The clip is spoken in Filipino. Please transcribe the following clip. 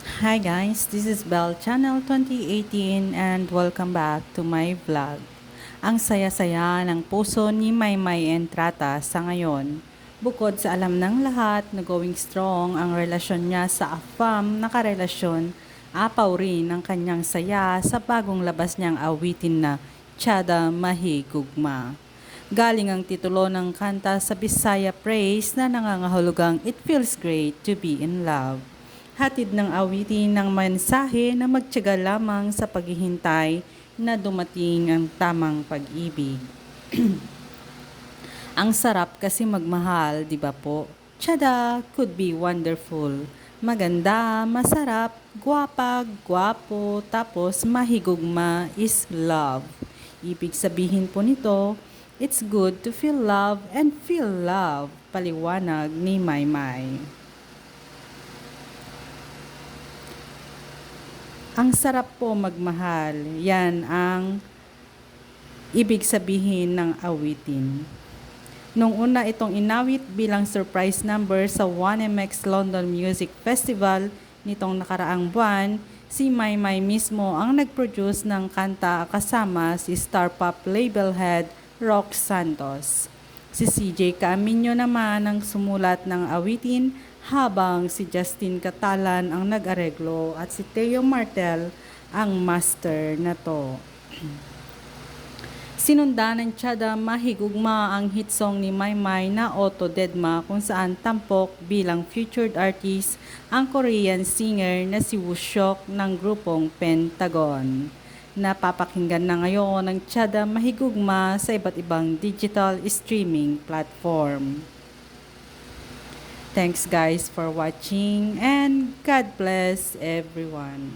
Hi guys, this is Bell Channel 2018 and welcome back to my vlog. Ang saya-saya ng puso ni Maymay Entrata sa ngayon. Bukod sa alam ng lahat na going strong ang relasyon niya sa AFAM na karelasyon, apaw rin ang kanyang saya sa bagong labas niyang awitin na Tiyada Mahigugma. Galing ang titulo ng kanta sa Bisaya Praise na nangangahulugang It Feels Great to Be in Love. Hatid ng awitin ng mensahe na magtiyaga lamang sa paghihintay na dumating ang tamang pag-ibig. Ang sarap kasi magmahal, di ba po? Tiyada could be wonderful. Maganda, masarap, gwapa, gwapo, tapos mahigugma is love. Ibig sabihin po nito, it's good to feel love and feel love. Paliwanag ni Maymay. Ang sarap po magmahal. Yan ang ibig sabihin ng awitin. Nung una itong inawit bilang surprise number sa 1MX London Music Festival nitong nakaraang buwan, si Maymay mismo ang nag-produce ng kanta kasama si star pop label head Rock Santos. Si CJ Camino naman ang sumulat ng awitin habang si Justin Catalan ang nag-areglo at si Teo Martel ang master na to. Sinundan ng Tiyada Mahigugma ang hit song ni Maymay na Otto Dedma kung saan tampok bilang featured artist ang Korean singer na si Wooshok ng grupong Pentagon. Napapakinggan na ngayon ng Tiyada Mahigugma sa iba't ibang digital streaming platform. Thanks guys for watching and God bless everyone.